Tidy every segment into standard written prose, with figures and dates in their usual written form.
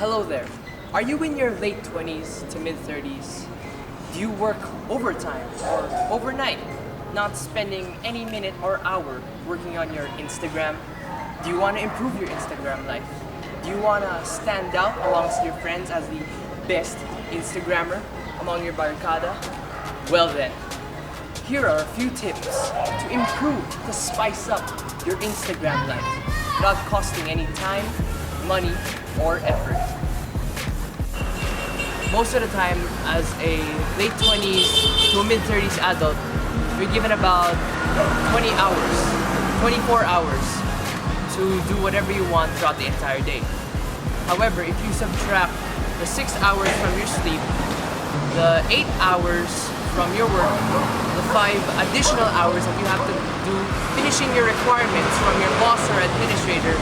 Hello there. Are you in your late 20s to mid-30s? Do you work overtime or overnight, not spending any minute or hour working on your Instagram? Do you want to improve your Instagram life? Do you want to stand out amongst your friends as the best Instagrammer among your barkada? Well then, here are a few tips to improve, to spice up your Instagram life without costing any time, money, or effort. Most of the time, as a late 20s to a mid-30s adult, you're given about 20 hours, 24 hours to do whatever you want throughout the entire day. However, if you subtract the 6 hours from your sleep, the 8 hours from your work, the 5 additional hours that you have to do finishing your requirements from your boss or administrator,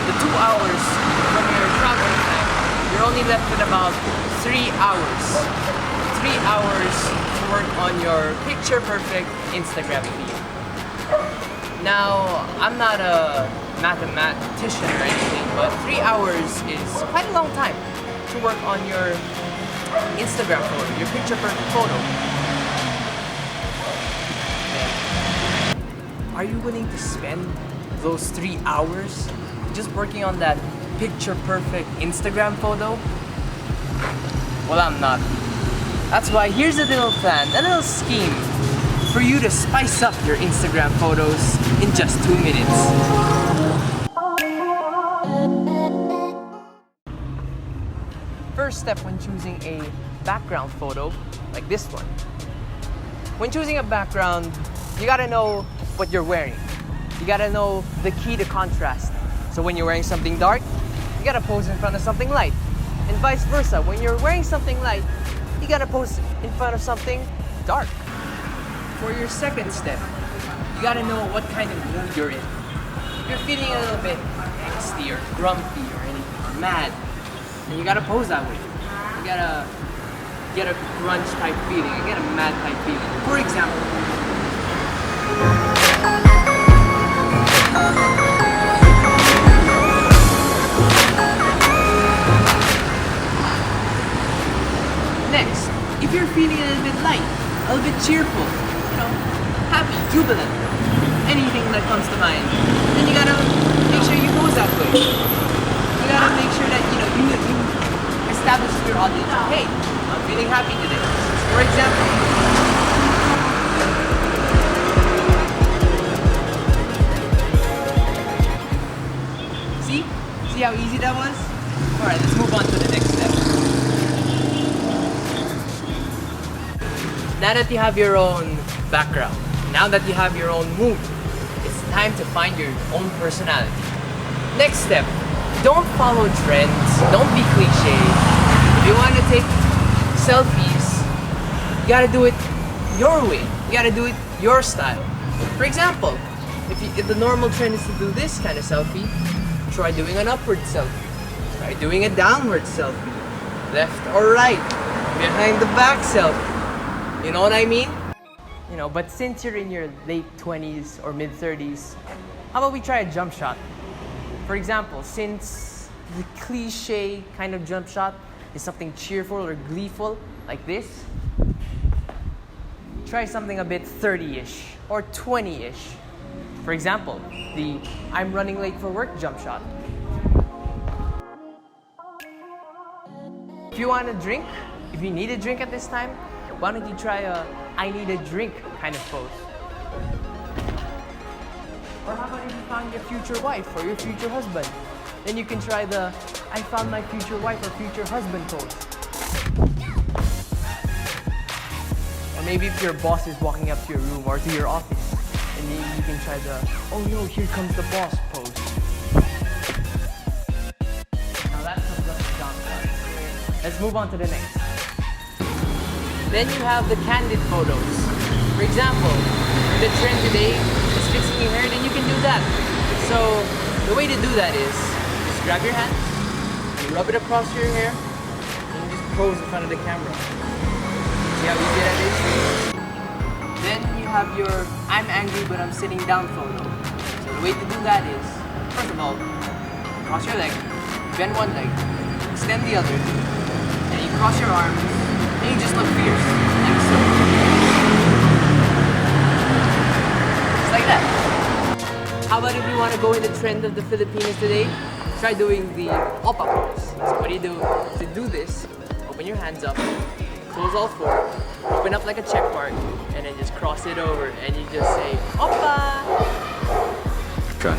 the 2 hours from your traveling time, you're only left with about 3 hours. 3 hours to work on your picture-perfect Instagram feed. Now, I'm not a mathematician or anything, but 3 hours is quite a long time to work on your Instagram photo, your picture-perfect photo. Are you willing to spend those 3 hours just working on that picture-perfect Instagram photo? Well, I'm not. That's why here's a little plan, a little scheme for you to spice up your Instagram photos in just 2 minutes. First step when choosing a background photo, like this one. When choosing a background, you gotta know what you're wearing. You gotta know the key to contrast. So when you're wearing something dark, you gotta pose in front of something light. And vice versa, when you're wearing something light, you gotta pose in front of something dark. For your second step, you gotta know what kind of mood you're in. If you're feeling a little bit angsty or grumpy or anything, mad, then you gotta pose that way. You gotta get a grunge type feeling, get a mad type feeling. For example, next, if you're feeling a little bit light, a little bit cheerful, happy, jubilant, anything that comes to mind, then you gotta make sure you pose that way. You gotta make sure that you establish to your audience, hey, I'm feeling happy today. For example, see how easy that was? Alright, let's move on to the next step. Now that you have your own background, now that you have your own mood, it's time to find your own personality. Next step, don't follow trends, don't be cliche. If you want to take selfies, you gotta do it your way. You gotta do it your style. For example, if the normal trend is to do this kind of selfie, try doing an upward selfie. Try doing a downward selfie. Left or right. Behind the back selfie. You know what I mean? But since you're in your late 20s or mid-30s, how about we try a jump shot? For example, since the cliche kind of jump shot is something cheerful or gleeful, like this, try something a bit 30-ish or 20-ish. For example, the I'm running late for work jump shot. If you want a drink, if you need a drink at this time, why don't you try a I need a drink kind of pose? Or how about if you found your future wife or your future husband? Then you can try the I found my future wife or future husband pose. Or maybe if your boss is walking up to your room or to your office, and then you can try the oh no, here comes the boss pose. Now that comes up to jump shot. Let's move on to the next. Then you have the candid photos. For example, the trend today is fixing your hair, then you can do that. So the way to do that is just grab your hand, you rub it across your hair, and you just pose in front of the camera. See how easy that is? Then you have your I'm angry but I'm sitting down photo. So the way to do that is, first of all, cross your leg, bend one leg, extend the other, and you cross your arms, and you just look fierce, like so. Just like that. How about if you want to go with the trend of the Filipinos today? Try doing the opa pose. So what do you do? To do this, open your hands up, close all four, open up like a check mark, and then just cross it over, and you just say, opa! Okay.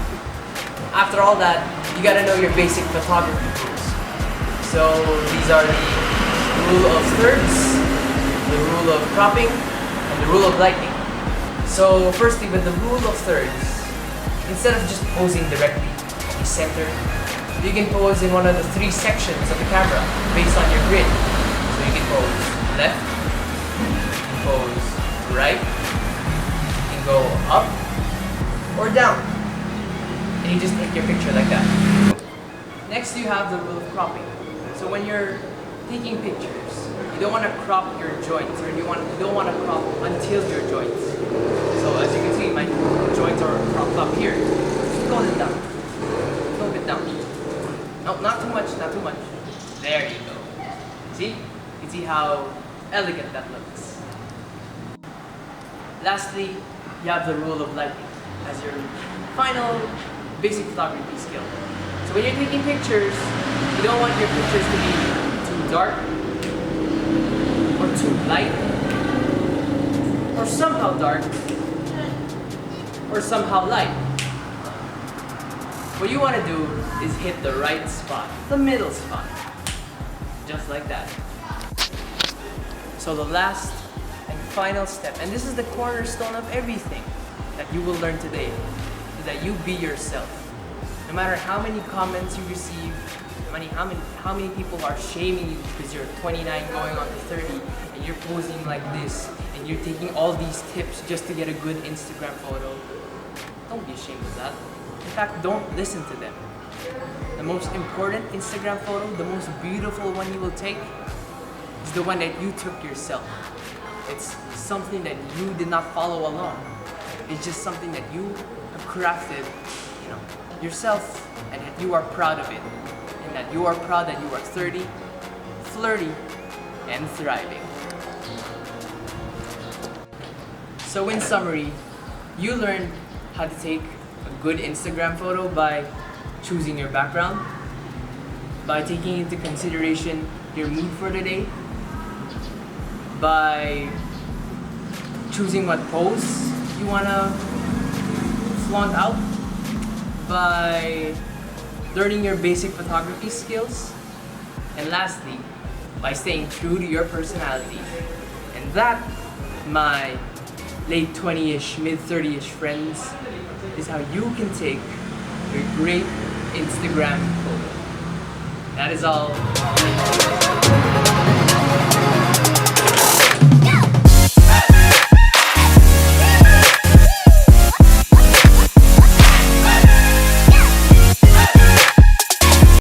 After all that, you gotta know your basic photography rules. So these are the rule of thirds, the rule of cropping, and the rule of lighting. So firstly, with the rule of thirds, instead of just posing directly at the center, you can pose in one of the three sections of the camera based on your grid. So you can pose left, you can pose right, you can go up or down. And you just take your picture like that. Next, you have the rule of cropping. So when you're taking pictures, you don't want to crop your joints, or you don't want to crop until your joints. So as you can see, my joints are cropped up here. Just tone it down. Tone it down. No, not too much, not too much. There you go. See? You can see how elegant that looks. Lastly, you have the rule of lighting as your final basic photography skill. So when you're taking pictures, you don't want your pictures to be too dark, or too light, or somehow dark, or somehow light. What you want to do is hit the right spot, the middle spot, just like that. So the last and final step, and this is the cornerstone of everything that you will learn today, is that you be yourself. No matter how many comments you receive, how many people are shaming you because you're 29 going on to 30 and you're posing like this and you're taking all these tips just to get a good Instagram photo, don't be ashamed of that. In fact, don't listen to them. The most important Instagram photo, the most beautiful one you will take, is the one that you took yourself. It's something that you did not follow along. It's just something that you have crafted, yourself, and that you are proud of it. And that you are proud that you are 30, flirty, and thriving. So in summary, you learned how to take a good Instagram photo by choosing your background, by taking into consideration your mood for the day, by choosing what pose you wanna flaunt out, by learning your basic photography skills, and lastly, by staying true to your personality. And that, my late 20-ish, mid 30-ish friends, is how you can take your great Instagram photo. That is all.